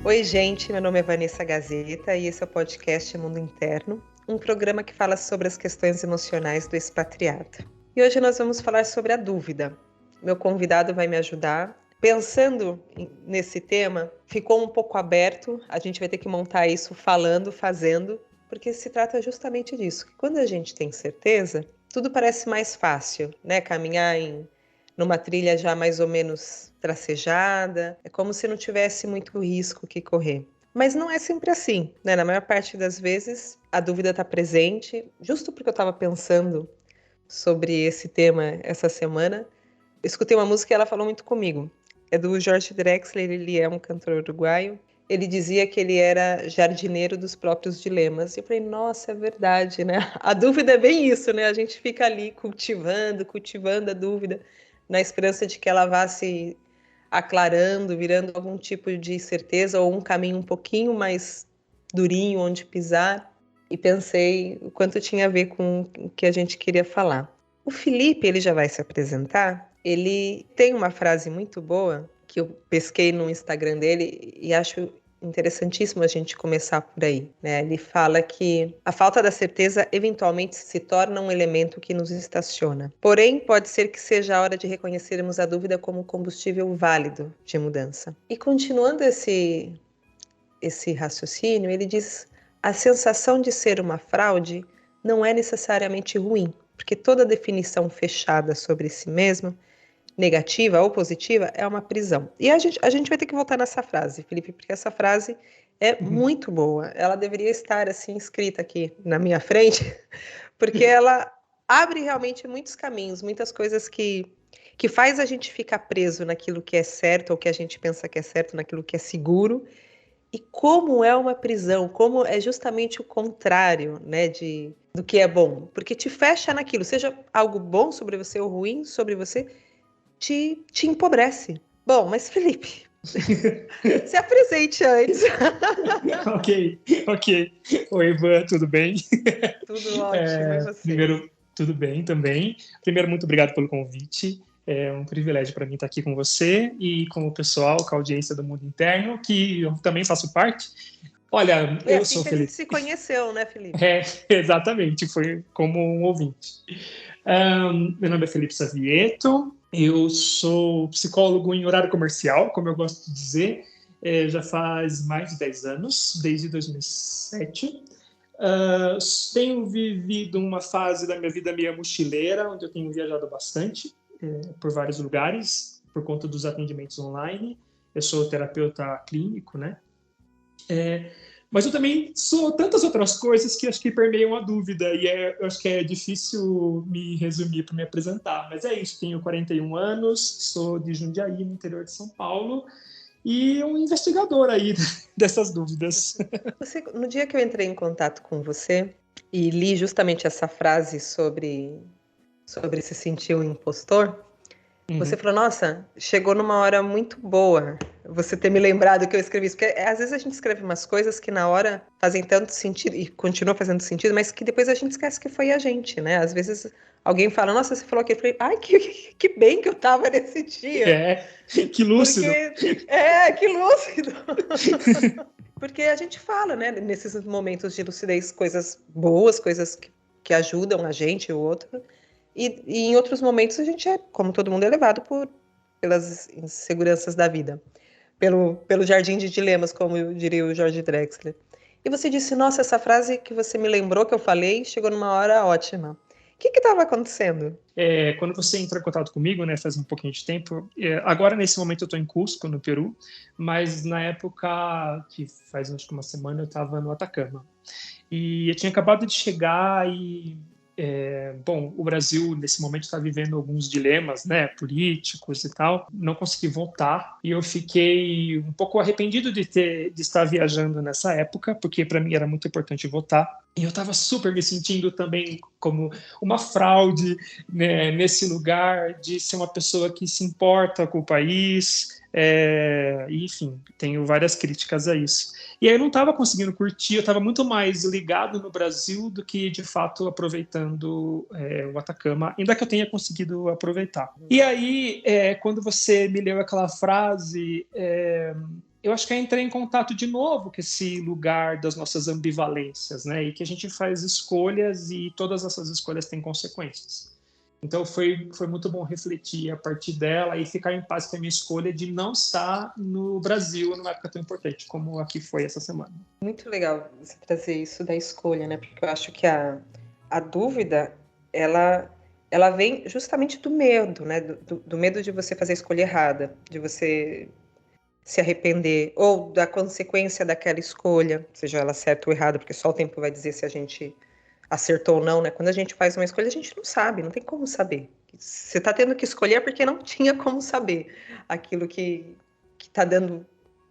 Oi, gente, meu nome é Vanessa Gazeta e esse é o podcast Mundo Interno, um programa que fala sobre as questões emocionais do expatriado. E hoje nós vamos falar sobre a dúvida. Meu convidado vai me ajudar. Pensando nesse tema, ficou um pouco aberto, a gente vai ter que montar isso falando, fazendo, porque se trata justamente disso, que quando a gente tem certeza, tudo parece mais fácil, né? Caminhar numa trilha já mais ou menos tracejada, é como se não tivesse muito risco que correr. Mas não é sempre assim, né? Na maior parte das vezes, a dúvida está presente. Justo porque eu estava pensando sobre esse tema essa semana, eu escutei uma música e ela falou muito comigo. É do Jorge Drexler, ele é um cantor uruguaio. Ele dizia que ele era jardineiro dos próprios dilemas. E eu falei, nossa, é verdade, né? A dúvida é bem isso, né? A gente fica ali cultivando a dúvida, na esperança de que ela vá se aclarando, virando algum tipo de certeza ou um caminho um pouquinho mais durinho onde pisar. E pensei o quanto tinha a ver com o que a gente queria falar. O Felipe, ele já vai se apresentar. Ele tem uma frase muito boa que eu pesquei no Instagram dele e acho interessantíssimo a gente começar por aí, né? Ele fala que a falta da certeza eventualmente se torna um elemento que nos estaciona. Porém, pode ser que seja a hora de reconhecermos a dúvida como um combustível válido de mudança. E continuando esse raciocínio, ele diz: a sensação de ser uma fraude não é necessariamente ruim, porque toda definição fechada sobre si mesmo, negativa ou positiva, é uma prisão. E a gente vai ter que voltar nessa frase, Felipe, porque essa frase é muito boa. Ela deveria estar assim escrita aqui na minha frente, porque ela abre realmente muitos caminhos, muitas coisas que faz a gente ficar preso naquilo que é certo, ou que a gente pensa que é certo, naquilo que é seguro. E como é uma prisão, como é justamente o contrário, né, do que é bom. Porque te fecha naquilo, seja algo bom sobre você ou ruim sobre você, te empobrece. Bom, mas Felipe, se apresente antes. Ok. Oi, Ivan, tudo bem? Tudo ótimo, e você? Primeiro, tudo bem também. Primeiro, muito obrigado pelo convite. É um privilégio para mim estar aqui com você e com o pessoal, com a audiência do Mundo Interno, que eu também faço parte. Olha, Foi eu assim sou que a gente Felipe. se conheceu, né, Felipe? Exatamente, foi como um ouvinte. Meu nome é Felipe Savieto, eu sou psicólogo em horário comercial, como eu gosto de dizer, já faz mais de 10 anos, desde 2007. Tenho vivido uma fase da minha vida meio mochileira, onde eu tenho viajado bastante por vários lugares, por conta dos atendimentos online. Eu sou terapeuta clínico, né? Mas eu também sou tantas outras coisas que acho que permeiam a dúvida e eu acho que é difícil me resumir para me apresentar. Mas é isso, tenho 41 anos, sou de Jundiaí, no interior de São Paulo, e um investigador aí dessas dúvidas. No dia que eu entrei em contato com você e li justamente essa frase sobre se sentir um impostor, você falou, nossa, chegou numa hora muito boa você ter me lembrado que eu escrevi isso. Porque às vezes a gente escreve umas coisas que na hora fazem tanto sentido e continua fazendo sentido, mas que depois a gente esquece que foi a gente, né? Às vezes alguém fala, nossa, você falou aqui. Eu falei, ai, que bem que eu tava nesse dia. Que lúcido. Que lúcido. Porque a gente fala, né, nesses momentos de lucidez, coisas boas, coisas que ajudam a gente e o outro. E em outros momentos a gente é, como todo mundo, é levado pelas inseguranças da vida. Pelo jardim de dilemas, como diria o Jorge Drexler. E você disse, nossa, essa frase que você me lembrou que eu falei, chegou numa hora ótima. O que estava acontecendo? Quando você entrou em contato comigo, né, faz um pouquinho de tempo, agora nesse momento eu estou em Cusco, no Peru, mas na época, que faz acho que uma semana, eu estava no Atacama. E eu tinha acabado de chegar e bom, o Brasil nesse momento está vivendo alguns dilemas, né, políticos e tal. Não consegui voltar e eu fiquei um pouco arrependido de estar viajando nessa época, porque para mim era muito importante voltar. E eu estava super me sentindo também como uma fraude, né, nesse lugar de ser uma pessoa que se importa com o país. Enfim, tenho várias críticas a isso. E aí eu não estava conseguindo curtir, eu estava muito mais ligado no Brasil do que, de fato, aproveitando o Atacama, ainda que eu tenha conseguido aproveitar. E aí, quando você me leu aquela frase, eu acho que é entrar em contato de novo com esse lugar das nossas ambivalências, né? E que a gente faz escolhas e todas essas escolhas têm consequências. Então foi muito bom refletir a partir dela e ficar em paz com a minha escolha de não estar no Brasil numa época tão importante como aqui foi essa semana. Muito legal você trazer isso da escolha, né? Porque eu acho que a dúvida, ela vem justamente do medo, né? Do medo de você fazer a escolha errada, de você se arrepender, ou da consequência daquela escolha, seja ela certa ou errada, porque só o tempo vai dizer se a gente acertou ou não, né? Quando a gente faz uma escolha, a gente não sabe, não tem como saber. Você está tendo que escolher porque não tinha como saber aquilo que está dando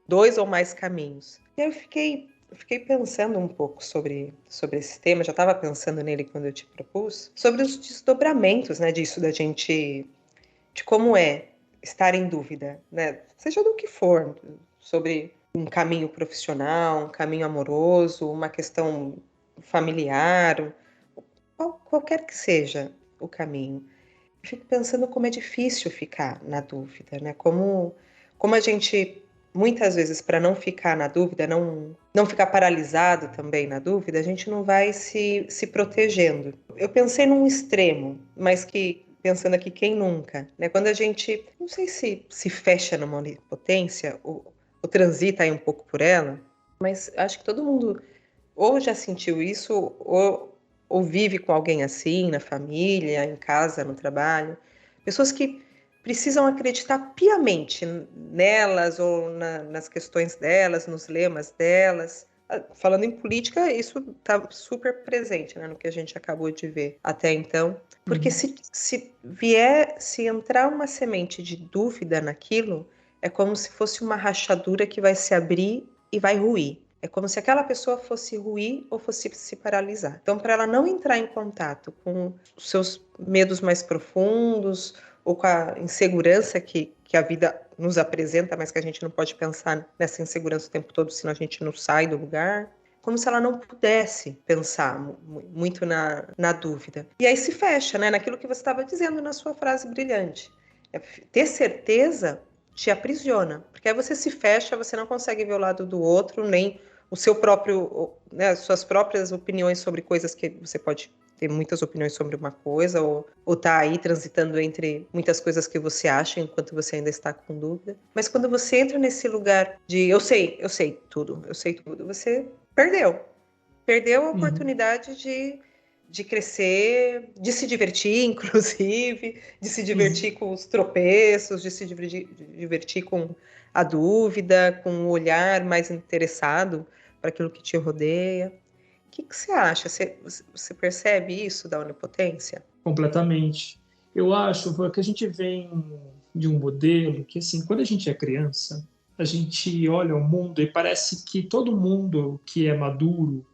2 ou mais caminhos. E aí eu fiquei pensando um pouco sobre esse tema, já estava pensando nele quando eu te propus, sobre os desdobramentos, né, disso da gente, de como é estar em dúvida, né, seja do que for, sobre um caminho profissional, um caminho amoroso, uma questão familiar, qualquer que seja o caminho. Eu fico pensando como é difícil ficar na dúvida, né, como a gente muitas vezes, para não ficar na dúvida, não ficar paralisado também na dúvida, a gente não vai se protegendo. Eu pensei num extremo, mas que, pensando aqui, quem nunca? Né? Quando a gente, não sei se fecha numa onipotência, ou transita aí um pouco por ela, mas acho que todo mundo ou já sentiu isso, ou vive com alguém assim, na família, em casa, no trabalho. Pessoas que precisam acreditar piamente nelas ou nas questões delas, nos lemas delas. Falando em política, isso está super presente, né, no que a gente acabou de ver até então. Porque se entrar uma semente de dúvida naquilo, é como se fosse uma rachadura que vai se abrir e vai ruir. É como se aquela pessoa fosse ruir ou fosse se paralisar. Então, para ela não entrar em contato com os seus medos mais profundos ou com a insegurança que a vida nos apresenta, mas que a gente não pode pensar nessa insegurança o tempo todo, senão a gente não sai do lugar. Como se ela não pudesse pensar muito na dúvida. E aí se fecha, né, naquilo que você estava dizendo na sua frase brilhante. Ter certeza te aprisiona, porque aí você se fecha, você não consegue ver o lado do outro, nem o seu próprio, né, suas próprias opiniões sobre coisas que você pode ter muitas opiniões sobre uma coisa, ou tá aí transitando entre muitas coisas que você acha enquanto você ainda está com dúvida. Mas quando você entra nesse lugar de eu sei tudo, você perdeu a oportunidade de crescer, de se divertir, inclusive, de se divertir com os tropeços, de se divertir com a dúvida, com o olhar mais interessado para aquilo que te rodeia. O que você acha? Você percebe isso da onipotência? Completamente. Eu acho que a gente vem de um modelo que, assim, quando a gente é criança, a gente olha o mundo e parece que todo mundo que é maduro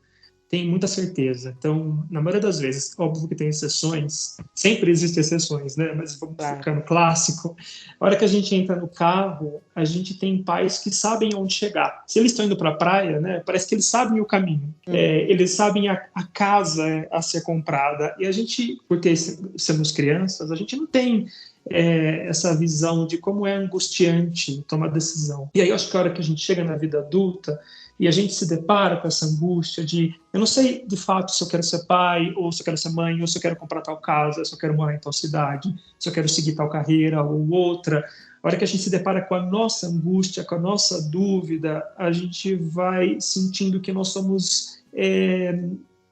tem muita certeza. Então, na maioria das vezes, óbvio que tem exceções, sempre existem exceções, né? Mas vamos ficar no clássico. A hora que a gente entra no carro, a gente tem pais que sabem onde chegar. Se eles estão indo para a praia, né? Parece que eles sabem o caminho. Eles sabem a casa a ser comprada. E a gente, porque somos crianças, a gente não tem essa visão de como é angustiante tomar decisão. E aí, eu acho que a hora que a gente chega na vida adulta, e a gente se depara com essa angústia de eu não sei de fato se eu quero ser pai, ou se eu quero ser mãe, ou se eu quero comprar tal casa, se eu quero morar em tal cidade, se eu quero seguir tal carreira ou outra. A hora que a gente se depara com a nossa angústia, com a nossa dúvida, a gente vai sentindo que nós somos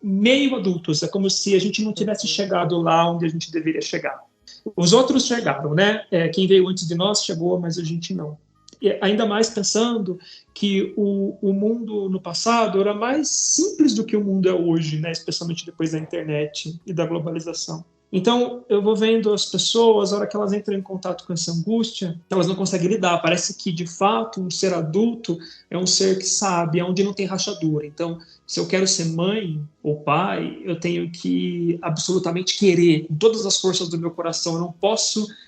meio adultos. É como se a gente não tivesse chegado lá onde a gente deveria chegar. Os outros chegaram, né? Quem veio antes de nós chegou, mas a gente não. E ainda mais pensando que o mundo no passado era mais simples do que o mundo é hoje, né? Especialmente depois da internet e da globalização. Então, eu vou vendo as pessoas, a hora que elas entram em contato com essa angústia, elas não conseguem lidar. Parece que, de fato, um ser adulto é um ser que sabe, é onde não tem rachadura. Então, se eu quero ser mãe ou pai, eu tenho que absolutamente querer, com todas as forças do meu coração. Eu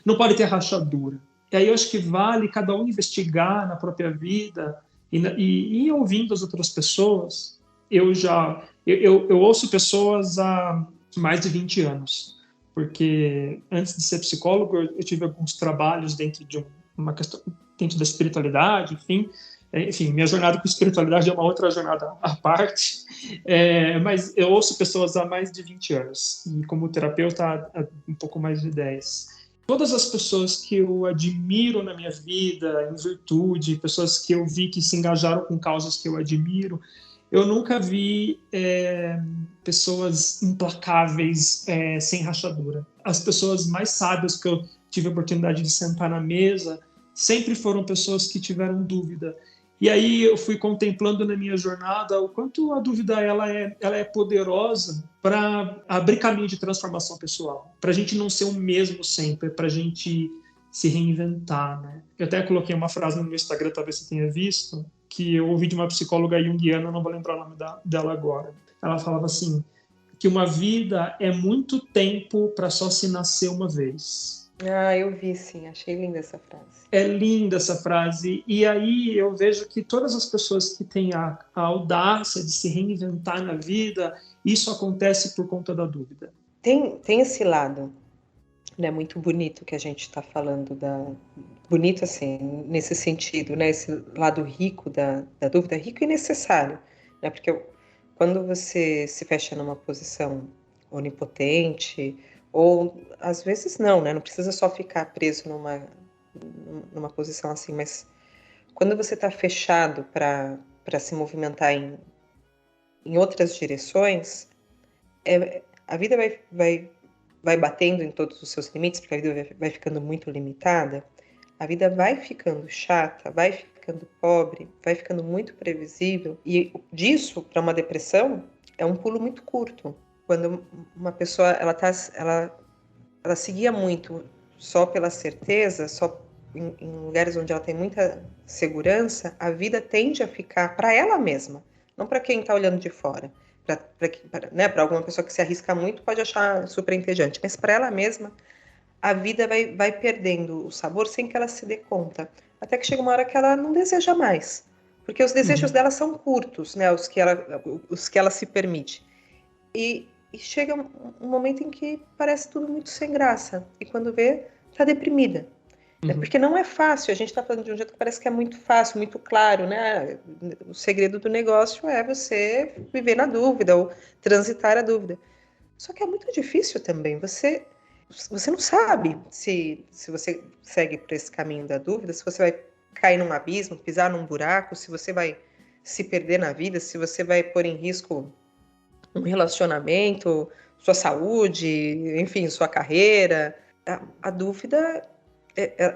não pode ter rachadura. E aí eu acho que vale cada um investigar na própria vida e ouvindo as outras pessoas. Eu ouço pessoas há mais de 20 anos, porque antes de ser psicólogo eu tive alguns trabalhos dentro de uma questão, dentro da espiritualidade, enfim, Enfim, minha jornada com espiritualidade é uma outra jornada à parte, mas eu ouço pessoas há mais de 20 anos, e como terapeuta há um pouco mais de 10. Todas as pessoas que eu admiro na minha vida, em virtude, pessoas que eu vi que se engajaram com causas que eu admiro, eu nunca vi pessoas implacáveis, sem rachadura. As pessoas mais sábias que eu tive a oportunidade de sentar na mesa sempre foram pessoas que tiveram dúvida. E aí eu fui contemplando na minha jornada o quanto a dúvida ela é poderosa para abrir caminho de transformação pessoal, para a gente não ser o mesmo sempre, para a gente se reinventar, né? Eu até coloquei uma frase no meu Instagram, talvez você tenha visto, que eu ouvi de uma psicóloga junguiana, não vou lembrar o nome dela agora. Ela falava assim, que uma vida é muito tempo para só se nascer uma vez. Ah, eu vi, sim. Achei linda essa frase. É linda essa frase. E aí eu vejo que todas as pessoas que têm a audácia de se reinventar na vida, isso acontece por conta da dúvida. Tem esse lado, né, muito bonito que a gente está falando, bonito assim, nesse sentido, né, esse lado rico da dúvida, rico e necessário, né, porque quando você se fecha numa posição onipotente, ou às vezes não, né, não precisa só ficar preso numa posição assim, mas quando você está fechado para se movimentar em outras direções, a vida vai batendo em todos os seus limites, porque a vida vai ficando muito limitada, a vida vai ficando chata, vai ficando pobre, vai ficando muito previsível, e disso para uma depressão é um pulo muito curto. Quando uma pessoa ela seguia muito só pela certeza, só em lugares onde ela tem muita segurança, a vida tende a ficar para ela mesma, não para quem está olhando de fora. Para alguma pessoa que se arrisca muito pode achar super entediante, mas para ela mesma a vida vai perdendo o sabor sem que ela se dê conta, até que chega uma hora que ela não deseja mais, porque os desejos dela são curtos, né, os que ela se permite, e chega um momento em que parece tudo muito sem graça, e quando vê, está deprimida. Porque não é fácil, a gente está falando de um jeito que parece que é muito fácil, muito claro, né? O segredo do negócio é você viver na dúvida ou transitar a dúvida. Só que é muito difícil também, você não sabe se você segue por esse caminho da dúvida, se você vai cair num abismo, pisar num buraco, se você vai se perder na vida, se você vai pôr em risco um relacionamento, sua saúde, enfim, sua carreira. A dúvida,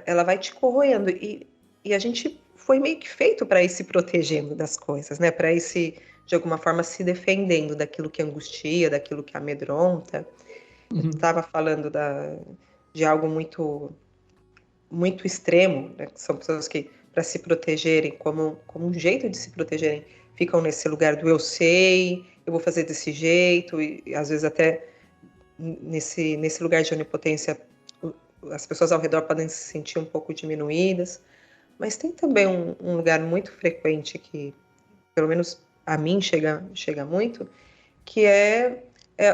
ela vai te corroendo, e a gente foi meio que feito para ir se protegendo das coisas, né? Para ir de alguma forma, se defendendo daquilo que angustia, daquilo que amedronta. Eu estava falando de algo muito, muito extremo, né? São pessoas que, para se protegerem, como um jeito de se protegerem, ficam nesse lugar do eu sei, eu vou fazer desse jeito, e às vezes até nesse lugar de onipotência, as pessoas ao redor podem se sentir um pouco diminuídas, mas tem também um lugar muito frequente que, pelo menos a mim, chega muito, que é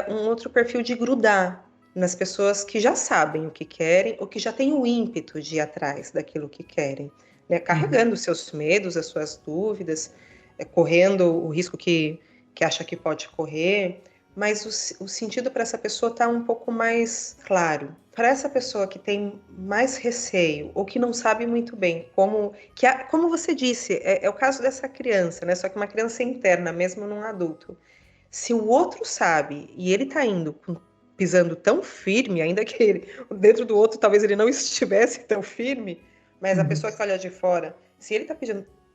um outro perfil de grudar nas pessoas que já sabem o que querem ou que já têm o ímpeto de ir atrás daquilo que querem, né? Carregando os seus medos, as suas dúvidas, correndo o risco que acha que pode correr, mas o sentido para essa pessoa está um pouco mais claro. Para essa pessoa que tem mais receio ou que não sabe muito bem como você disse, é o caso dessa criança, né? Só que uma criança interna, mesmo num adulto. Se o outro sabe e ele está indo pisando tão firme, ainda que dentro do outro talvez ele não estivesse tão firme, mas a pessoa que olha de fora, se ele está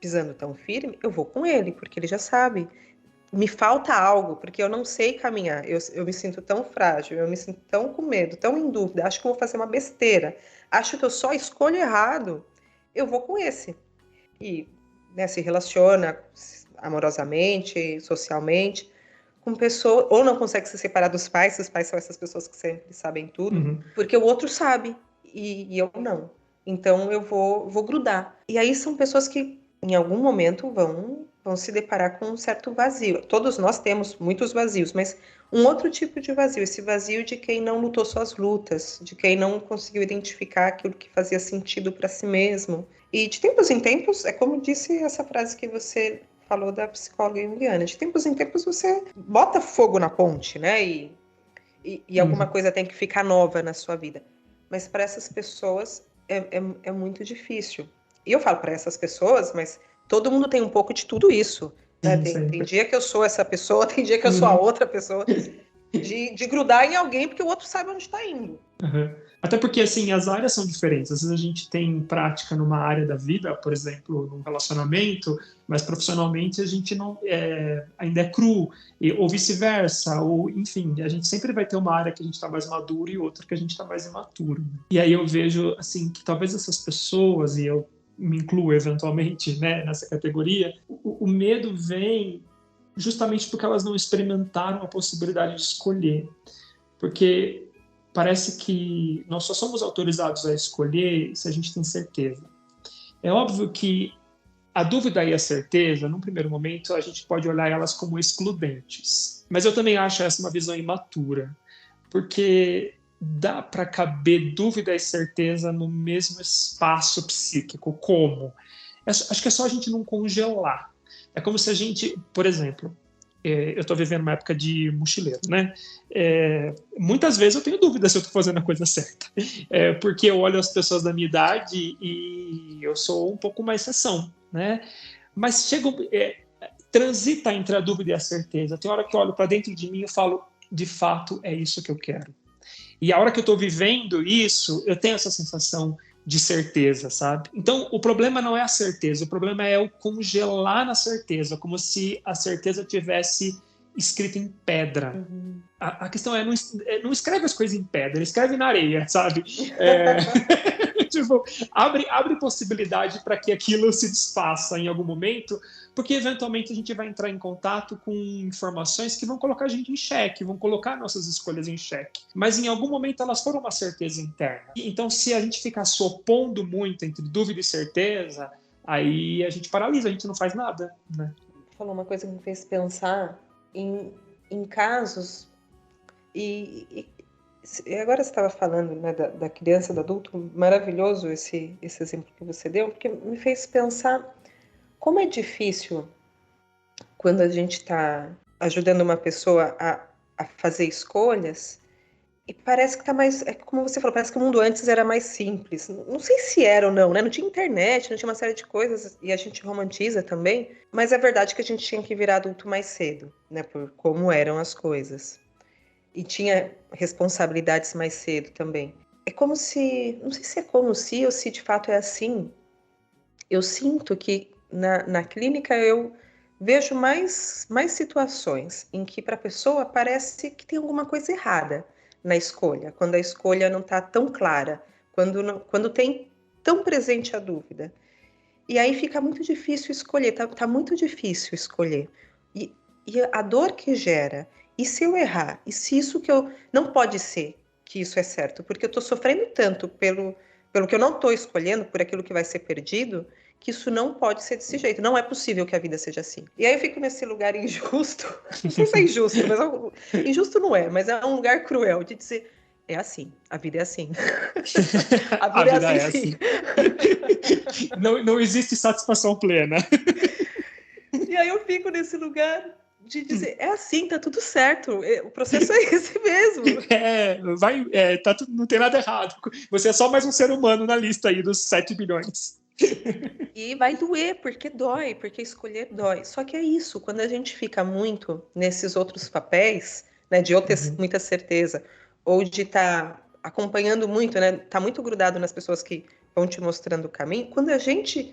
pisando tão firme, eu vou com ele, porque ele já sabe. Me falta algo, porque eu não sei caminhar, eu me sinto tão frágil, eu me sinto tão com medo, tão em dúvida, acho que eu vou fazer uma besteira, acho que eu só escolho errado, eu vou com esse. E, né, se relaciona amorosamente, socialmente, com pessoas, ou não consegue se separar dos pais, os pais são essas pessoas que sempre sabem tudo, porque o outro sabe, e eu não. Então eu vou grudar. E aí são pessoas que em algum momento vão vão se deparar com um certo vazio. Todos nós temos muitos vazios, mas um outro tipo de vazio, esse vazio de quem não lutou suas lutas, de quem não conseguiu identificar aquilo que fazia sentido para si mesmo. E de tempos em tempos, é como disse essa frase que você falou da psicóloga Juliana, de tempos em tempos você bota fogo na ponte, né? E alguma coisa tem que ficar nova na sua vida. Mas para essas pessoas é muito difícil. E eu falo para essas pessoas, mas todo mundo tem um pouco de tudo isso. Né? Tem dia que eu sou essa pessoa, tem dia que eu sou a outra pessoa. De grudar em alguém porque o outro sabe onde está indo. Uhum. Até porque, assim, as áreas são diferentes. Às vezes a gente tem prática numa área da vida, por exemplo, num relacionamento, mas profissionalmente a gente não ainda é cru, ou vice-versa, ou enfim, a gente sempre vai ter uma área que a gente está mais maduro e outra que a gente está mais imaturo. E aí eu vejo, assim, que talvez essas pessoas, e eu me incluo eventualmente, né, nessa categoria, o medo vem justamente porque elas não experimentaram a possibilidade de escolher. Porque parece que nós só somos autorizados a escolher se a gente tem certeza. É óbvio que a dúvida e a certeza, num primeiro momento, a gente pode olhar elas como excludentes. Mas eu também acho essa uma visão imatura, porque dá para caber dúvida e certeza no mesmo espaço psíquico. Como? Acho que é só a gente não congelar. É como se a gente, por exemplo, eu estou vivendo uma época de mochileiro, né? Muitas vezes eu tenho dúvida se eu estou fazendo a coisa certa, porque eu olho as pessoas da minha idade e eu sou um pouco mais exceção, né? Mas transita entre a dúvida e a certeza. Tem hora que eu olho para dentro de mim e falo, de fato, é isso que eu quero. E a hora que eu estou vivendo isso, eu tenho essa sensação de certeza, sabe? Então, o problema não é a certeza, o problema é o congelar na certeza, como se a certeza tivesse escrita em pedra. Uhum. A questão não escreve as coisas em pedra, escreve na areia, sabe? Tipo, abre possibilidade para que aquilo se desfaça em algum momento, porque eventualmente a gente vai entrar em contato com informações que vão colocar a gente em xeque, vão colocar nossas escolhas em xeque. Mas em algum momento elas foram uma certeza interna. Então, se a gente ficar se opondo muito entre dúvida e certeza, aí a gente paralisa, a gente não faz nada, né? Falou uma coisa que me fez pensar em casos e agora você estava falando, né, da criança, do adulto, maravilhoso esse exemplo que você deu, porque me fez pensar como é difícil quando a gente está ajudando uma pessoa a fazer escolhas e parece que está mais, como você falou, parece que o mundo antes era mais simples. Não sei se era ou não, né? Não tinha internet, não tinha uma série de coisas e a gente romantiza também, mas é verdade que a gente tinha que virar adulto mais cedo, né? Por como eram as coisas. E tinha responsabilidades mais cedo também. É como se, não sei se é como se ou se de fato é assim. Eu sinto que na clínica eu vejo mais situações em que para a pessoa parece que tem alguma coisa errada na escolha, quando a escolha não está tão clara, quando tem tão presente a dúvida. E aí fica muito difícil escolher, tá muito difícil escolher. E a dor que gera, e se eu errar? E se isso que eu... Não pode ser que isso é certo, porque eu estou sofrendo tanto pelo que eu não estou escolhendo, por aquilo que vai ser perdido, que isso não pode ser desse jeito. Não é possível que a vida seja assim. E aí eu fico nesse lugar injusto, não sei se é injusto, mas injusto não é, mas é um lugar cruel de dizer, é assim, a vida é assim. A vida é assim. Não existe satisfação plena. E aí eu fico nesse lugar de dizer, é assim, tá tudo certo, o processo é esse mesmo. Não tem nada errado. Você é só mais um ser humano na lista aí dos 7 bilhões. E vai doer, porque dói, porque escolher dói. Só que é isso, quando a gente fica muito nesses outros papéis, né, de ou ter muita certeza, ou de estar acompanhando muito, né, tá muito grudado nas pessoas que vão te mostrando o caminho, quando a gente,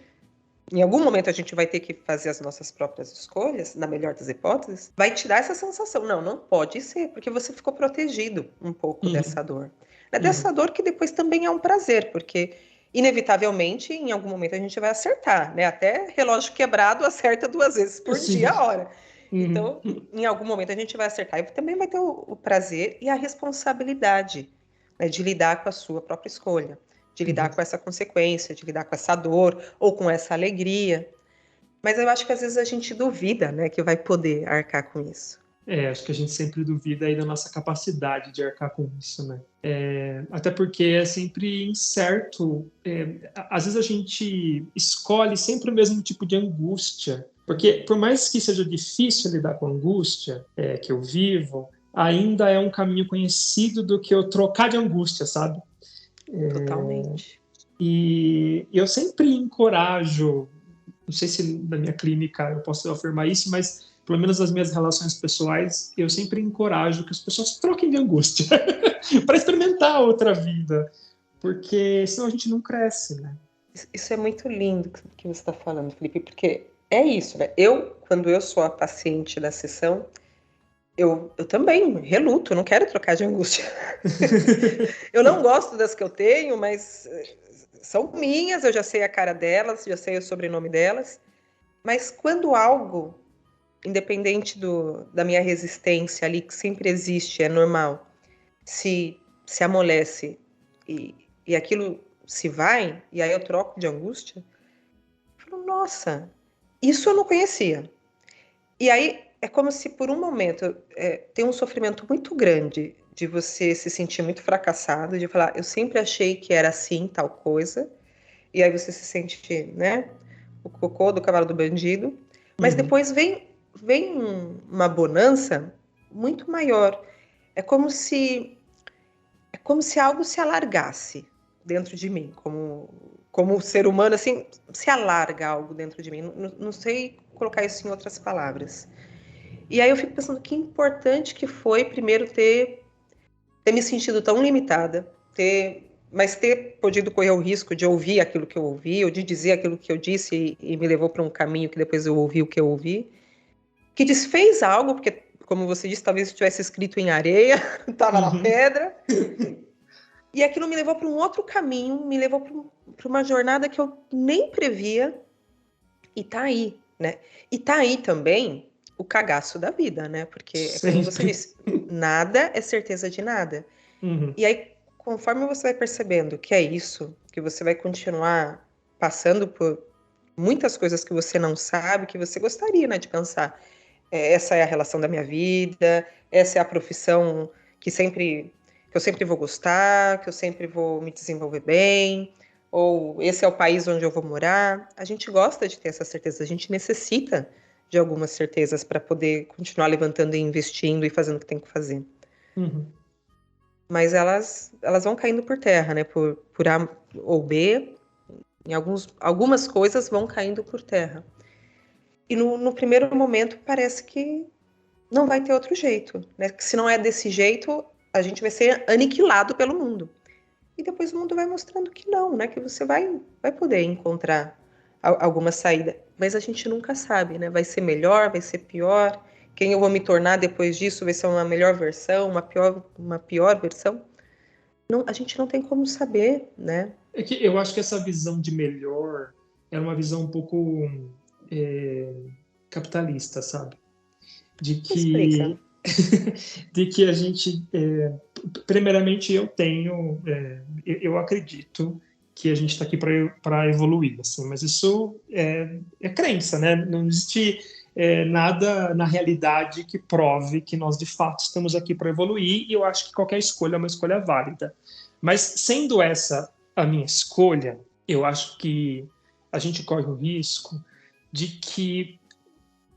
em algum momento a gente vai ter que fazer as nossas próprias escolhas, na melhor das hipóteses, vai te dar essa sensação, não pode ser, porque você ficou protegido um pouco dessa dor. Dessa dor que depois também é um prazer, porque inevitavelmente, em algum momento a gente vai acertar, né? Até relógio quebrado acerta 2 vezes por dia a hora. Então, em algum momento a gente vai acertar e também vai ter o prazer e a responsabilidade, né, de lidar com a sua própria escolha, de lidar com essa consequência, de lidar com essa dor ou com essa alegria. Mas eu acho que às vezes a gente duvida, né, que vai poder arcar com isso. Acho que a gente sempre duvida aí da nossa capacidade de arcar com isso, né? Até porque é sempre incerto. Às vezes a gente escolhe sempre o mesmo tipo de angústia. Porque por mais que seja difícil lidar com a angústia que eu vivo, ainda é um caminho conhecido do que eu trocar de angústia, sabe? Totalmente. E eu sempre encorajo, não sei se na minha clínica eu posso afirmar isso, mas pelo menos nas minhas relações pessoais, eu sempre encorajo que as pessoas troquem de angústia para experimentar outra vida, porque senão a gente não cresce, né? Isso é muito lindo que você está falando, Felipe, porque é isso, né? Quando eu sou a paciente da sessão, eu também reluto, não quero trocar de angústia. Eu não gosto das que eu tenho, mas são minhas, eu já sei a cara delas, já sei o sobrenome delas. Mas quando algo, independente da minha resistência ali, que sempre existe, é normal, se amolece e aquilo se vai, e aí eu troco de angústia, eu falo, nossa, isso eu não conhecia. E aí é como se por um momento tem um sofrimento muito grande de você se sentir muito fracassado, de falar, eu sempre achei que era assim, tal coisa, e aí você se sente, né, o cocô do cavalo do bandido, mas depois vem uma bonança muito maior. É como se algo se alargasse dentro de mim, como ser humano, assim, se alarga algo dentro de mim. Não sei colocar isso em outras palavras. E aí eu fico pensando que importante que foi primeiro ter me sentido tão limitada, mas ter podido correr o risco de ouvir aquilo que eu ouvi, ou de dizer aquilo que eu disse e me levou para um caminho que depois eu ouvi o que eu ouvi, que desfez algo, porque, como você disse, talvez eu tivesse escrito em areia, estava na pedra, e aquilo me levou para um outro caminho, me levou para uma jornada que eu nem previa, e tá aí, né? E tá aí também o cagaço da vida, né? Porque, como você disse, nada é certeza de nada. E aí, conforme você vai percebendo que é isso, que você vai continuar passando por muitas coisas que você não sabe, que você gostaria, né, de pensar. Essa é a relação da minha vida, essa é a profissão que eu sempre vou gostar, que eu sempre vou me desenvolver bem, ou esse é o país onde eu vou morar. A gente gosta de ter essa certeza, a gente necessita de algumas certezas para poder continuar levantando e investindo e fazendo o que tem que fazer. Mas elas vão caindo por terra, né? Por A ou B, algumas coisas vão caindo por terra. E no primeiro momento parece que não vai ter outro jeito, né? Que se não é desse jeito, a gente vai ser aniquilado pelo mundo. E depois o mundo vai mostrando que não, né? Que você vai poder encontrar alguma saída. Mas a gente nunca sabe, né? Vai ser melhor, vai ser pior. Quem eu vou me tornar depois disso vai ser uma melhor versão, uma pior versão. Não, a gente não tem como saber, né? É que eu acho que essa visão de melhor era uma visão um pouco capitalista, sabe? De que a gente, primeiramente, eu acredito que a gente está aqui para evoluir, assim, mas isso é crença, né? Não existe nada na realidade que prove que nós de fato estamos aqui para evoluir, e eu acho que qualquer escolha é uma escolha válida. Mas sendo essa a minha escolha, eu acho que a gente corre o risco de que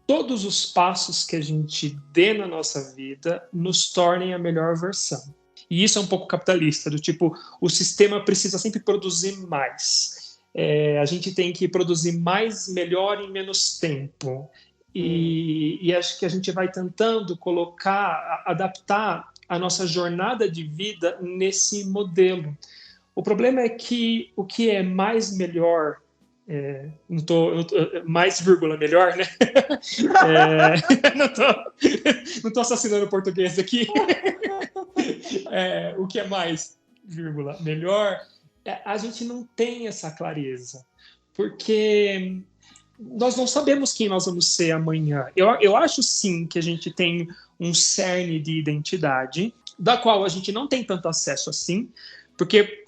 todos os passos que a gente dê na nossa vida nos tornem a melhor versão. E isso é um pouco capitalista, do tipo, o sistema precisa sempre produzir mais. A gente tem que produzir mais, melhor em menos tempo. E acho que a gente vai tentando adaptar a nossa jornada de vida nesse modelo. O problema é que o que é mais melhor, mais vírgula melhor, né? Não tô assassinando o português aqui. O que é mais vírgula melhor, a gente não tem essa clareza, porque nós não sabemos quem nós vamos ser amanhã. Eu acho sim que a gente tem um cerne de identidade, da qual a gente não tem tanto acesso assim, porque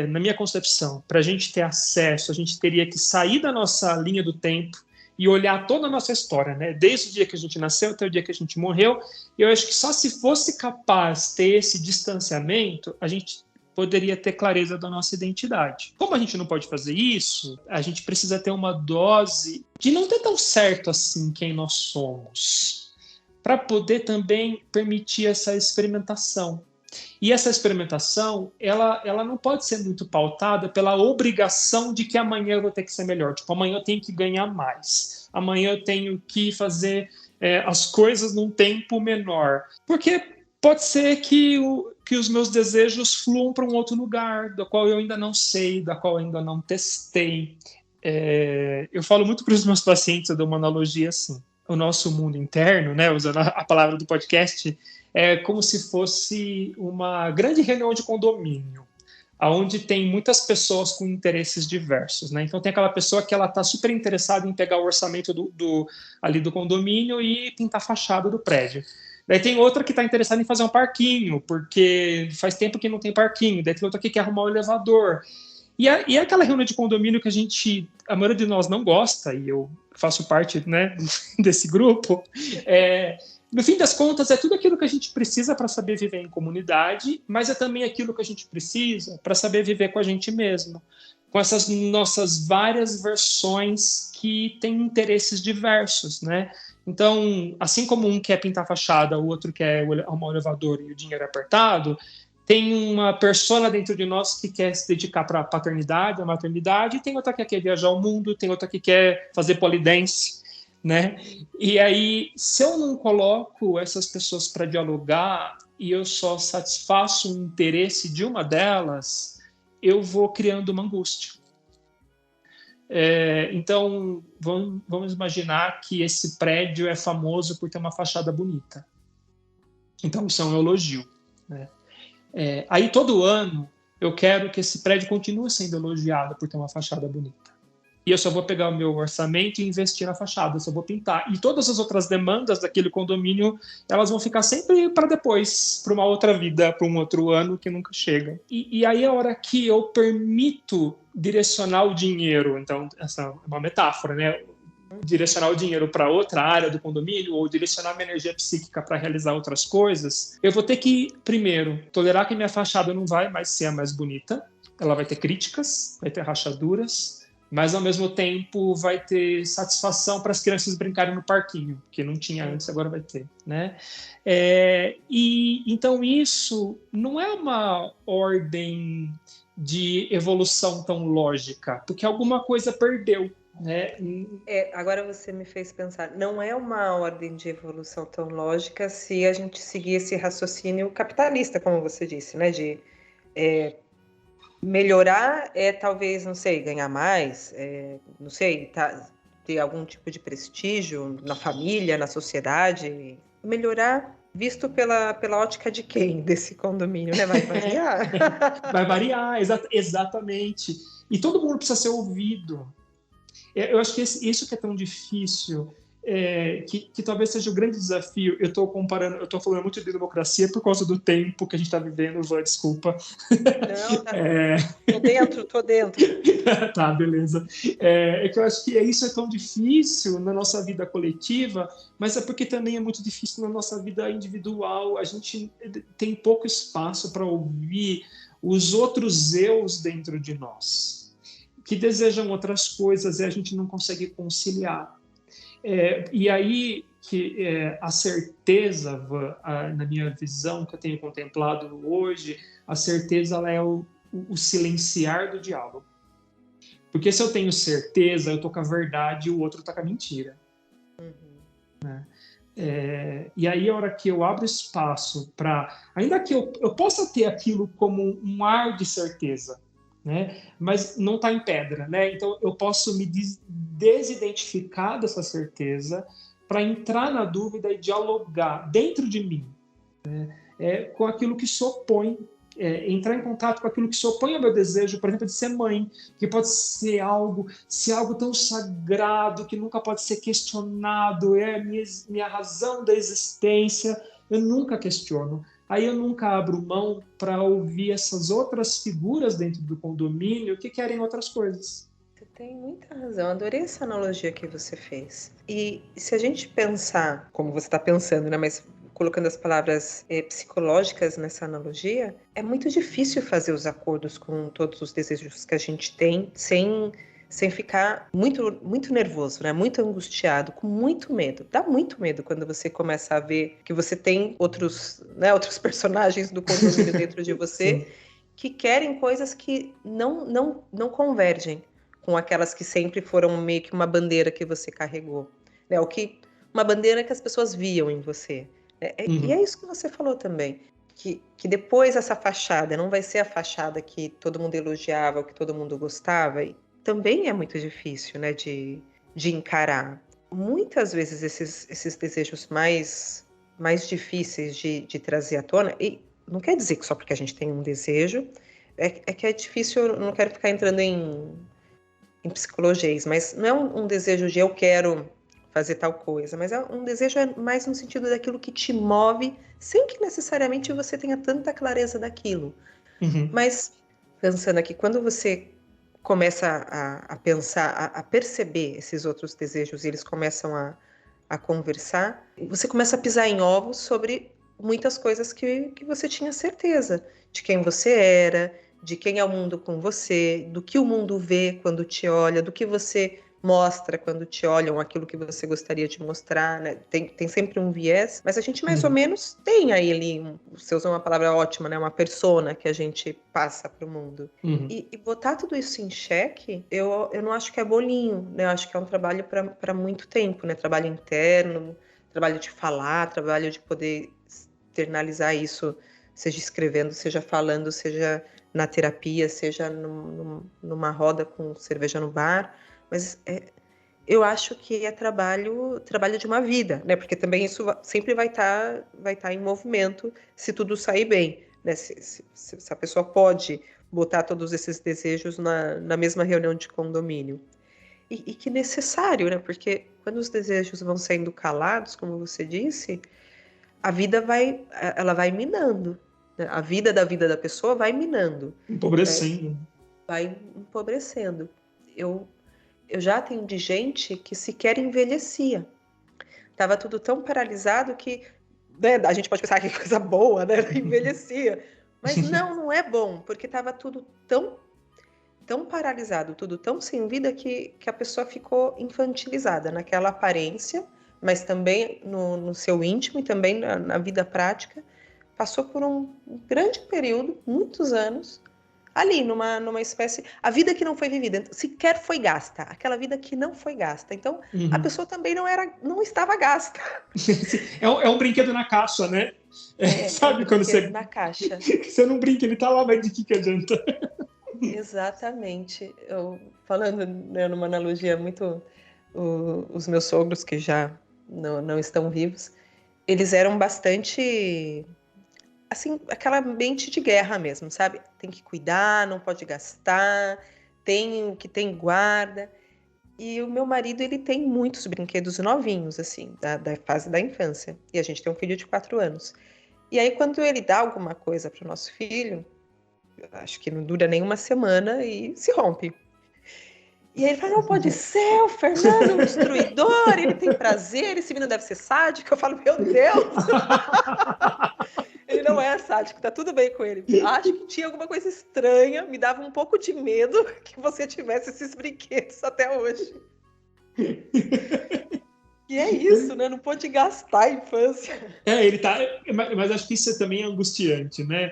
na minha concepção, para a gente ter acesso, a gente teria que sair da nossa linha do tempo e olhar toda a nossa história, né? Desde o dia que a gente nasceu até o dia que a gente morreu. E eu acho que só se fosse capaz de ter esse distanciamento, a gente poderia ter clareza da nossa identidade. Como a gente não pode fazer isso, a gente precisa ter uma dose de não ter tão certo assim quem nós somos, para poder também permitir essa experimentação. E essa experimentação, ela não pode ser muito pautada pela obrigação de que amanhã eu vou ter que ser melhor. Tipo, amanhã eu tenho que ganhar mais. Amanhã eu tenho que fazer as coisas num tempo menor. Porque pode ser que os meus desejos fluam para um outro lugar, do qual eu ainda não sei, da qual eu ainda não testei. Eu falo muito para os meus pacientes, eu dou uma analogia assim. O nosso mundo interno, né, usando a palavra do podcast, é como se fosse uma grande reunião de condomínio, onde tem muitas pessoas com interesses diversos, né? Então tem aquela pessoa que ela está super interessada em pegar o orçamento ali do condomínio e pintar a fachada do prédio. Daí tem outra que está interessada em fazer um parquinho, porque faz tempo que não tem parquinho. Daí tem outra que quer arrumar um elevador. E aquela reunião de condomínio que a maioria de nós não gosta, e eu faço parte, né, desse grupo, no fim das contas, é tudo aquilo que a gente precisa para saber viver em comunidade, mas é também aquilo que a gente precisa para saber viver com a gente mesmo, com essas nossas várias versões que têm interesses diversos, né? Então, assim como um quer pintar a fachada, o outro quer arrumar um elevador e o dinheiro é apertado, tem uma persona dentro de nós que quer se dedicar para a paternidade, a maternidade, e tem outra que quer viajar ao mundo, tem outra que quer fazer polidense, né? E aí, se eu não coloco essas pessoas para dialogar e eu só satisfaço o interesse de uma delas, eu vou criando uma angústia. Então, vamos imaginar que esse prédio é famoso por ter uma fachada bonita. Então, isso é um elogio, né? Aí, todo ano, eu quero que esse prédio continue sendo elogiado por ter uma fachada bonita. E eu só vou pegar o meu orçamento e investir na fachada, eu só vou pintar. E todas as outras demandas daquele condomínio, elas vão ficar sempre para depois, para uma outra vida, para um outro ano que nunca chega. E aí a hora que eu permito direcionar o dinheiro, então essa é uma metáfora, né? Direcionar o dinheiro para outra área do condomínio ou direcionar minha energia psíquica para realizar outras coisas, eu vou ter que, primeiro, tolerar que minha fachada não vai mais ser a mais bonita, ela vai ter críticas, vai ter rachaduras, mas ao mesmo tempo vai ter satisfação para as crianças brincarem no parquinho, que não tinha antes, agora vai ter, né? E então isso não é uma ordem de evolução tão lógica, porque alguma coisa perdeu, né? Agora você me fez pensar, não é uma ordem de evolução tão lógica se a gente seguir esse raciocínio capitalista, como você disse, né? De melhorar talvez, não sei, ganhar mais, não sei, ter algum tipo de prestígio na família, na sociedade. Melhorar visto pela ótica de quem desse condomínio, né? Vai variar. Vai variar, exatamente. E todo mundo precisa ser ouvido. Eu acho que isso que é tão difícil, que talvez seja o grande desafio. Eu estou falando muito de democracia por causa do tempo que a gente está vivendo, Vã, desculpa. Não, tô dentro. Tá, beleza. Que eu acho que isso é tão difícil na nossa vida coletiva, mas é porque também é muito difícil na nossa vida individual. A gente tem pouco espaço para ouvir os outros eus dentro de nós, que desejam outras coisas e a gente não consegue conciliar. E aí que a certeza, na minha visão, que eu tenho contemplado hoje, a certeza ela é o silenciar do diálogo. Porque se eu tenho certeza, eu estou com a verdade e o outro está com a mentira. Né? E aí, a hora que eu abro espaço para... Ainda que eu possa ter aquilo como um ar de certeza, né? Mas não está em pedra, né? Então eu posso me desidentificar dessa certeza para entrar na dúvida e dialogar dentro de mim, né? Com aquilo que se opõe, entrar em contato com aquilo que se opõe ao meu desejo, por exemplo, de ser mãe, que pode ser algo tão sagrado que nunca pode ser questionado, é a minha razão da existência, eu nunca questiono. Aí eu nunca abro mão para ouvir essas outras figuras dentro do condomínio que querem outras coisas. Você Tem muita razão. Adorei essa analogia que você fez. E se a gente pensar, como você está pensando, né? Mas colocando as palavras psicológicas nessa analogia, é muito difícil fazer os acordos com todos os desejos que a gente tem sem ficar muito nervoso, né? Muito angustiado, com muito medo. Dá muito medo quando você começa a ver que você tem outros personagens do condomínio dentro de você que querem coisas que não convergem com aquelas que sempre foram meio que uma bandeira que você carregou, né? Uma bandeira que as pessoas viam em você. E é isso que você falou também, que depois essa fachada não vai ser a fachada que todo mundo elogiava, ou que todo mundo gostava, e também é muito difícil, né, de encarar. Muitas vezes esses desejos mais difíceis de trazer à tona, e não quer dizer que só porque a gente tem um desejo, é que é difícil, eu não quero ficar entrando em psicologia, mas não é um desejo de eu quero fazer tal coisa, mas é um desejo mais no sentido daquilo que te move, sem que necessariamente você tenha tanta clareza daquilo. Mas, pensando aqui, quando você começa a pensar, a perceber esses outros desejos e eles começam a conversar, você começa a pisar em ovos sobre muitas coisas que você tinha certeza de quem você era, de quem é o mundo com você, do que o mundo vê quando te olha, do que você mostra quando te olham, aquilo que você gostaria de mostrar, né? Tem sempre um viés, mas a gente mais ou menos tem aí ali, você usou uma palavra ótima, né? Uma persona que a gente passa para o mundo. E botar tudo isso em xeque, eu não acho que é bolinho, né? Eu acho que é um trabalho para muito tempo, né? Trabalho interno, trabalho de falar, trabalho de poder externalizar isso, seja escrevendo, seja falando, seja na terapia, seja numa roda com cerveja no bar, mas eu acho que é trabalho de uma vida, né? Porque também isso sempre vai estar em movimento se tudo sair bem, né? Se a pessoa pode botar todos esses desejos na mesma reunião de condomínio. E que necessário, né? Porque quando os desejos vão sendo calados, como você disse, a vida ela vai minando. A vida da pessoa vai minando. Empobrecendo. Vai empobrecendo. Eu já atendi gente que sequer envelhecia. Tava tudo tão paralisado que, né, a gente pode pensar que coisa boa, né? Envelhecia. Mas não é bom, porque tava tudo tão paralisado, tudo tão sem vida que a pessoa ficou infantilizada naquela aparência, mas também no seu íntimo e também na vida prática. Passou por um grande período, muitos anos, ali numa espécie... A vida que não foi vivida, sequer foi gasta. Aquela vida que não foi gasta. Então, a pessoa também não estava gasta. É um brinquedo na caixa, né? Sabe quando você... na caixa. Você não brinca, ele tá lá, mas de que adianta? Exatamente. Falando, né, numa analogia muito... os meus sogros, que já não estão vivos, eles eram bastante... assim, aquela mente de guerra mesmo, sabe? Tem que cuidar, não pode gastar, tem o que tem guarda. E o meu marido, ele tem muitos brinquedos novinhos, assim, da fase da infância. E a gente tem um filho de 4 anos. E aí, quando ele dá alguma coisa para o nosso filho, acho que não dura nem uma semana e se rompe. E aí ele fala, não pode ser, o Fernando é um destruidor, ele tem prazer, esse menino deve ser sádico. Eu falo, meu Deus! Ele não é sádico, tá tudo bem com ele. Acho que tinha alguma coisa estranha, me dava um pouco de medo que você tivesse esses brinquedos até hoje. E é isso, né? Não pode gastar a infância. Ele tá... Mas acho que isso também é angustiante, né?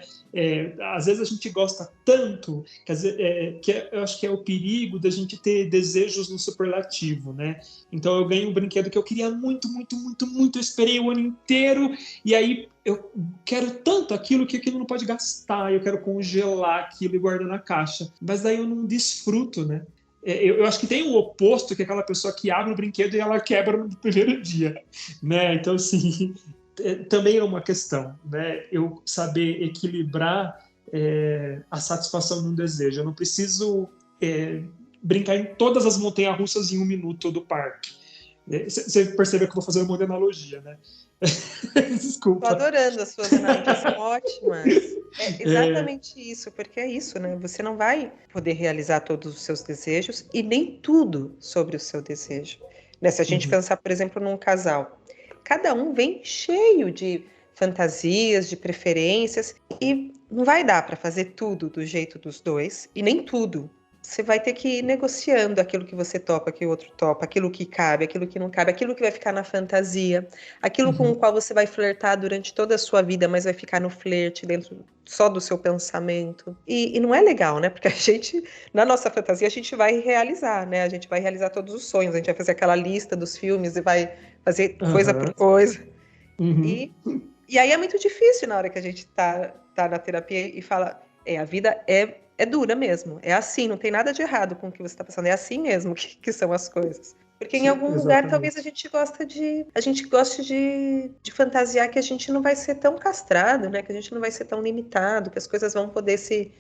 Às vezes a gente gosta tanto que eu acho que é o perigo da gente ter desejos no superlativo, né? Então eu ganhei um brinquedo que eu queria muito, muito, muito, muito, eu esperei o ano inteiro, e aí eu quero tanto aquilo que aquilo não pode gastar, eu quero congelar aquilo e guardar na caixa. Mas daí eu não desfruto, né? Eu acho que tem o oposto, que é aquela pessoa que abre o brinquedo e ela quebra no primeiro dia, né? Então, assim, também é uma questão, né? Eu saber equilibrar a satisfação de um desejo. Eu não preciso brincar em todas as montanhas-russas em 1 minuto do parque. Você percebeu que eu vou fazer uma analogia, né? Desculpa. Tô adorando, as suas análises são ótimas. É exatamente isso, porque é isso, né? Você não vai poder realizar todos os seus desejos e nem tudo sobre o seu desejo. Né? Se a gente pensar, por exemplo, num casal, cada um vem cheio de fantasias, de preferências, e não vai dar para fazer tudo do jeito dos dois, e nem tudo. Você vai ter que ir negociando aquilo que você topa, que o outro topa, aquilo que cabe, aquilo que não cabe, aquilo que vai ficar na fantasia, aquilo com o qual você vai flertar durante toda a sua vida, mas vai ficar no flerte, dentro só do seu pensamento. E não é legal, né? Porque a gente, na nossa fantasia, a gente vai realizar, né? A gente vai realizar todos os sonhos, a gente vai fazer aquela lista dos filmes e vai fazer coisa por coisa. E aí é muito difícil na hora que a gente tá na terapia e fala, a vida é dura mesmo, é assim, não tem nada de errado com o que você está passando, é assim mesmo que são as coisas. Porque em algum lugar talvez a gente goste de fantasiar que a gente não vai ser tão castrado, né? Que a gente não vai ser tão limitado, que as coisas vão poder se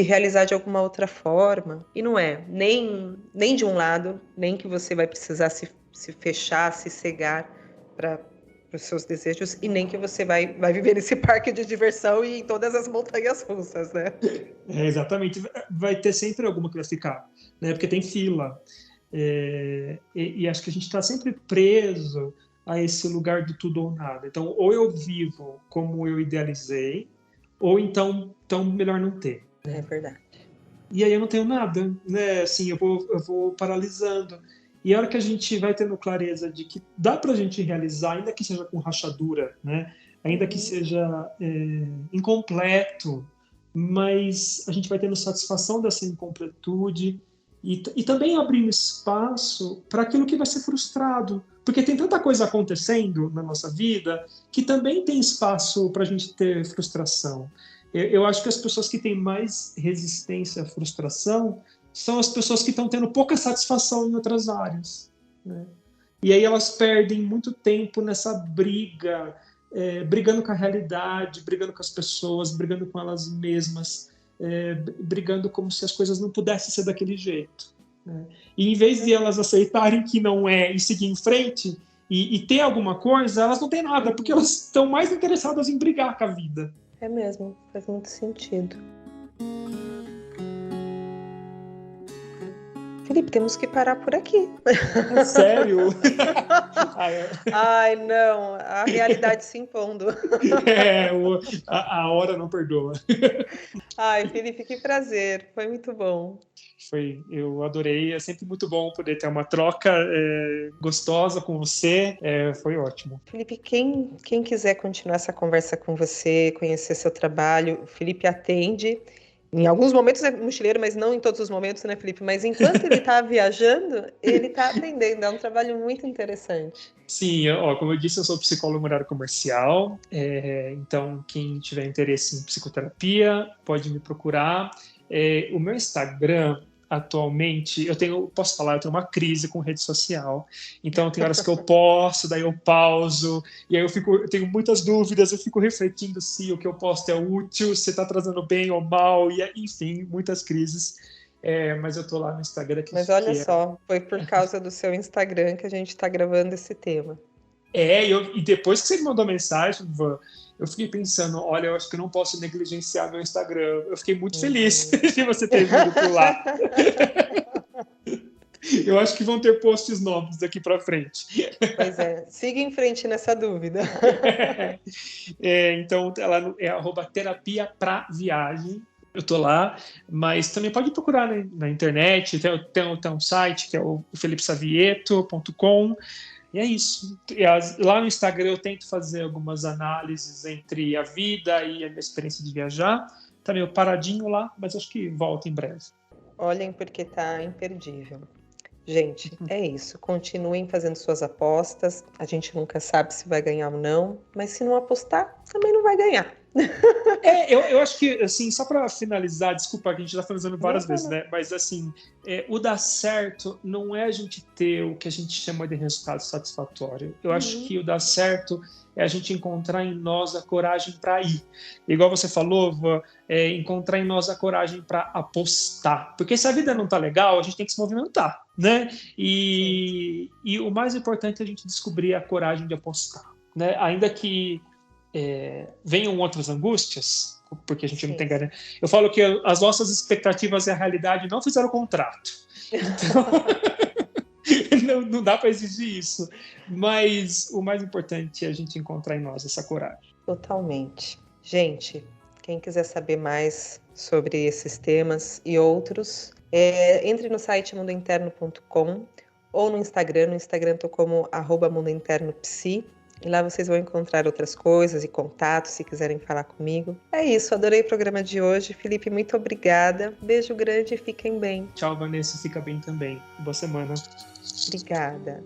realizar de alguma outra forma. E não é, nem de um lado, nem que você vai precisar se fechar, se cegar para os seus desejos, e nem que você vai viver nesse parque de diversão e em todas as montanhas russas, né? Exatamente. Vai ter sempre alguma que vai ficar, né? Porque tem fila. E acho que a gente está sempre preso a esse lugar do tudo ou nada. Então, ou eu vivo como eu idealizei, ou então melhor não ter. É verdade. E aí eu não tenho nada, né? Assim, eu vou paralisando. E a hora que a gente vai tendo clareza de que dá para a gente realizar, ainda que seja com rachadura, né? Ainda que seja incompleto, mas a gente vai tendo satisfação dessa incompletude e também abrindo espaço para aquilo que vai ser frustrado. Porque tem tanta coisa acontecendo na nossa vida que também tem espaço para a gente ter frustração. Eu acho que as pessoas que têm mais resistência à frustração são as pessoas que estão tendo pouca satisfação em outras áreas, né? E aí elas perdem muito tempo nessa briga, brigando com a realidade, brigando com as pessoas, brigando com elas mesmas, brigando como se as coisas não pudessem ser daquele jeito, né? E em vez de elas aceitarem que não é e seguir em frente e ter alguma coisa, elas não têm nada, porque elas estão mais interessadas em brigar com a vida. É mesmo, faz muito sentido. Felipe, temos que parar por aqui. Sério? Ai, não, a realidade se impondo. A hora não perdoa. Ai, Felipe, que prazer, foi muito bom. Eu adorei, é sempre muito bom poder ter uma troca gostosa com você, foi ótimo. Felipe, quem quiser continuar essa conversa com você, conhecer seu trabalho, o Felipe atende. Em alguns momentos é mochileiro, mas não em todos os momentos, né, Felipe? Mas enquanto ele está viajando, ele está atendendo. É um trabalho muito interessante. Sim, como eu disse, eu sou psicólogo em horário comercial. Então, quem tiver interesse em psicoterapia, pode me procurar. O meu Instagram, atualmente, eu tenho uma crise com rede social. Então, tem horas que eu posto, daí eu pauso, e aí eu tenho muitas dúvidas, eu fico refletindo se o que eu posto é útil, se está trazendo bem ou mal, e enfim, muitas crises. Mas eu estou lá no Instagram. Mas olha só, foi por causa do seu Instagram que a gente está gravando esse tema. E depois que você me mandou mensagem, eu fiquei pensando, olha, eu acho que eu não posso negligenciar meu Instagram. Eu fiquei muito feliz de você ter vindo por lá. Eu acho que vão ter posts novos daqui para frente. Pois é, siga em frente nessa dúvida. Então, ela é @terapia-pra-viagem. Eu tô lá, mas também pode procurar na internet, tem um site que é o felipesavieto.com. E é isso. Lá no Instagram eu tento fazer algumas análises entre a vida e a minha experiência de viajar. Tá meio paradinho lá, mas acho que volta em breve. Olhem, porque tá imperdível. Gente, é isso. Continuem fazendo suas apostas. A gente nunca sabe se vai ganhar ou não, mas se não apostar, também não vai ganhar. Eu acho que, assim, só para finalizar, desculpa, que a gente já está falando várias vezes, né? Mas, assim, o dar certo não é a gente ter o que a gente chama de resultado satisfatório. Eu acho que o dar certo é a gente encontrar em nós a coragem para ir. Igual você falou, encontrar em nós a coragem para apostar. Porque se a vida não tá legal, a gente tem que se movimentar, né? E o mais importante é a gente descobrir a coragem de apostar. né? Ainda que venham outras angústias, porque a gente não tem garantia. Eu falo que as nossas expectativas e a realidade não fizeram o contrato. Então, não dá para exigir isso. Mas o mais importante é a gente encontrar em nós essa coragem. Totalmente. Gente, quem quiser saber mais sobre esses temas e outros, entre no site mundointerno.com ou no Instagram. No Instagram estou como @mundointernopsi. E lá vocês vão encontrar outras coisas e contatos, se quiserem falar comigo. É isso, adorei o programa de hoje. Felipe, muito obrigada. Beijo grande e fiquem bem. Tchau, Vanessa. Fica bem também. Boa semana. Obrigada.